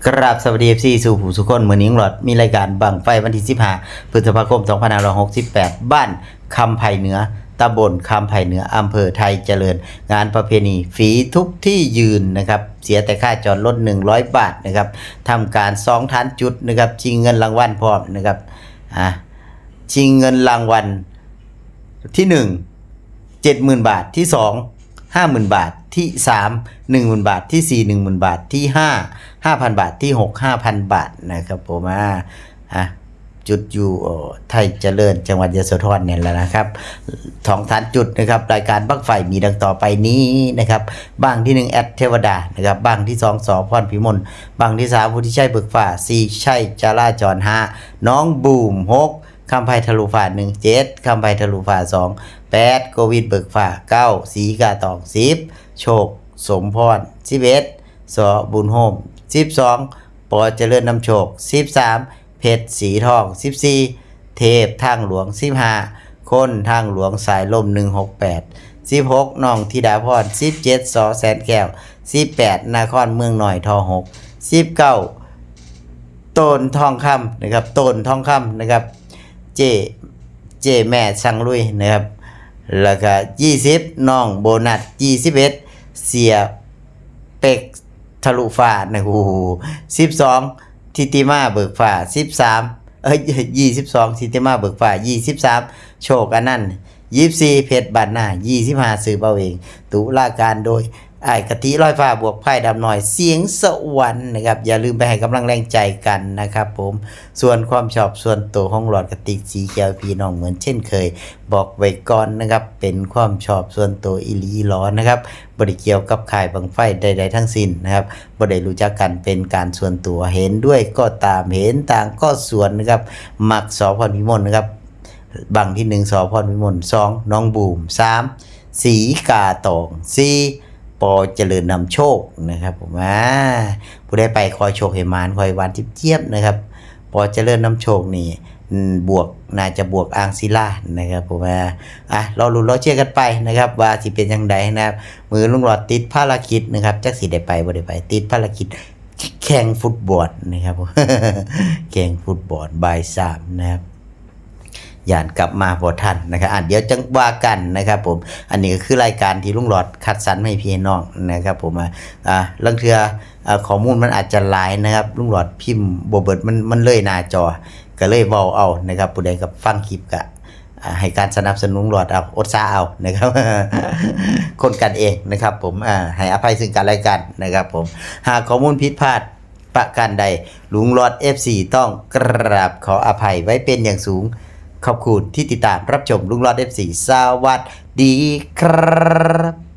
กราบสวัสดี FC สู่ผู้สุคนเหมือนนิ้งหลอดมีรายการบังไฟวันที่15พฤษภาคม2568บ้านคำไผ่เหนือตำบลคำไผ่เหนืออำเภอไทยเจริญงานประเพณีฝีทุกที่ยืนนะครับเสียแต่ค่าจอดรถ100 บาทนะครับทำการ2ฐานจุดนะครับชิงเงินรางวัลพร้อมนะครับชิงเงินรางวัลที่1 70,000 บาทที่2 50,000 บาทที่3 10,000 บาทที่4 10,000 บาทที่5 5,000 บาทที่6 5,000 บาทนะครับผมจุดอยู่ไทยเจริญจังหวัดยโสธรเนี่ยแหละนะครับ2ฐานจุดนะครับรายการบั้งไฟมีดังต่อไปนี้นะครับบ้างที่1แอดเทวดานะครับบ้างที่2สพรพิมลบ้างที่3วุฒิชัยเบิกฟ้า4ชัยจราจร5น้องบูม6คำไพทะลุฟ้า1 7คำไพทะลุฟ้า2 8โควิดเบิกฟ้า9สีกาตอง10โชคสมพร11สบุญโฮม12ปอเจริญนำโชค13เพชรสีทอง14เทพทางหลวง15คนทางหลวงสายลม168 16น้องธิดาพร17สอแสนแก้ว18นครเมืองหน่อยทอ6 19ต้นทองคำนะครับต้นทองคำนะครับเจแม่สังลุยนะครับแล้วก็20น้องโบนัส21เสียเป็กทะลุฟ้านะโอ้โห12ทิติมาเบิกฟ้า22ทิติมาเบิกฟ้า23โชคอนันต์24เพชรบ้านนา25ซื้อเอาเองตุลาการโดยอ้ายกะทิร้อยฟ้าบวกไพ่ดำหน่อยเสียงสวรรค์นะครับอย่าลืมไปให้กำลังแรงใจกันนะครับผมส่วนความชอบส่วนตัวของหลอดกระติกสีแก้วพี่น้องเหมือนเช่นเคยบอกไว้ก่อนนะครับเป็นความชอบส่วนตัวอีหลีล้อนะครับบ่ได้เกี่ยวกับข่ายบังไฟใดๆทั้งสิ้นนะครับบ่ได้รู้จักกันเป็นการส่วนตัวเห็นด้วยก็ตามเห็นต่างก็ส่วนนะครับมักสพรพิมลนะครับบังที่1สพรพิมล2น้องบูม3สีกาตอง4ปอเจริญนำโชคนะครับผมผู้ได้ไปคอยโชคให้มานคอยวันทิพย์เทียบนะครับปอเจริญนำโชคนี่บวกน่าจะบวกอ่างศิลานะครับผมเราลุ้นเราเชื่อกันไปนะครับว่าสิเป็นยังไงนะครับมือลุงหลอดติดภารกิจนะครับจักสิได้ไปบ่ได้ไปติดภารกิจแข่งฟุตบอลนะครับ แข่งฟุตบอลบ่าย3นะครับย่านกลับมาบ่ทันนะครับเดี๋ยวจังว่ากันนะครับผมอันนี้ก็คือรายการที่ลุงหลอดคัดสรรให้พี่น้องนะครับผมลางเทื่อข้อมูลมันอาจจะหลายนะครับลุงหลอดพิมพ์บ่เบิดมันเลยหน้าจอก็เลยเว้าเอานะครับผู้ใดกับฟังคลิปก็ให้การสนับสนุนลุงหลอดเอาอดซาเอานะครับ คนกันเองนะครับผมให้อภัยซึ่งกันและกันนะครับผมหากข้อมูลผิดพลาดประการใดลุงหลอด FC ต้องกราบขออภัยไว้เป็นอย่างสูงขอบคุณที่ติดตามรับชมลุงหลอด F4 สวัสดีครับ